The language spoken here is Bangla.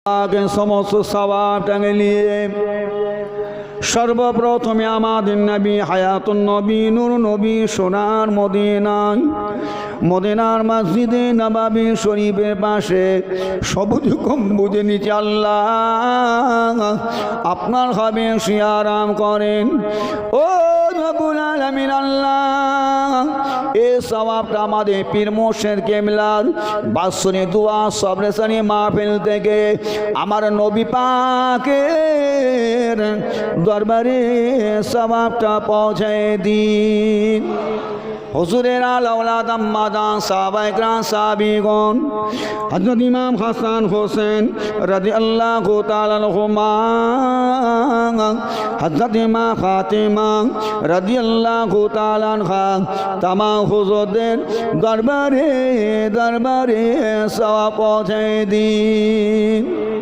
আগে সমস্ত সওয়াব টাঙে নিয়ে সর্বপ্রথমে আমাদের নবী হায়াতুন নবী নূর নবী সোনার মদিনার মসজিদে নববী শরীফের পাশে সবুজ গম্বুজের নিচে আল্লাহ আপনার হবে আরাম করেন। ও রব্বুল আলামিন আল্লাহ এই সওয়াবটা আমাদের পীর মুর্শিদ কেবলার বাৎসরিক দোয়া সবরেসানি মাহফিল থেকে আমার নবী পাকের দরবারে সওয়াবটা পৌঁছায় দিন। হুজুরের আলাউলাদ আম্মাদান সাহাবায়ে কেরাম সাহাবীগণ হযরত ইমাম হাসান হোসেন রাদিয়াল্লাহু তাআলা আনহুমা হযরত মা ফাতেমা রাদিয়াল্লাহু তাআলা আনহা তামাম হুজুরদের দরবারে সওয়াব পৌঁছায় দিন।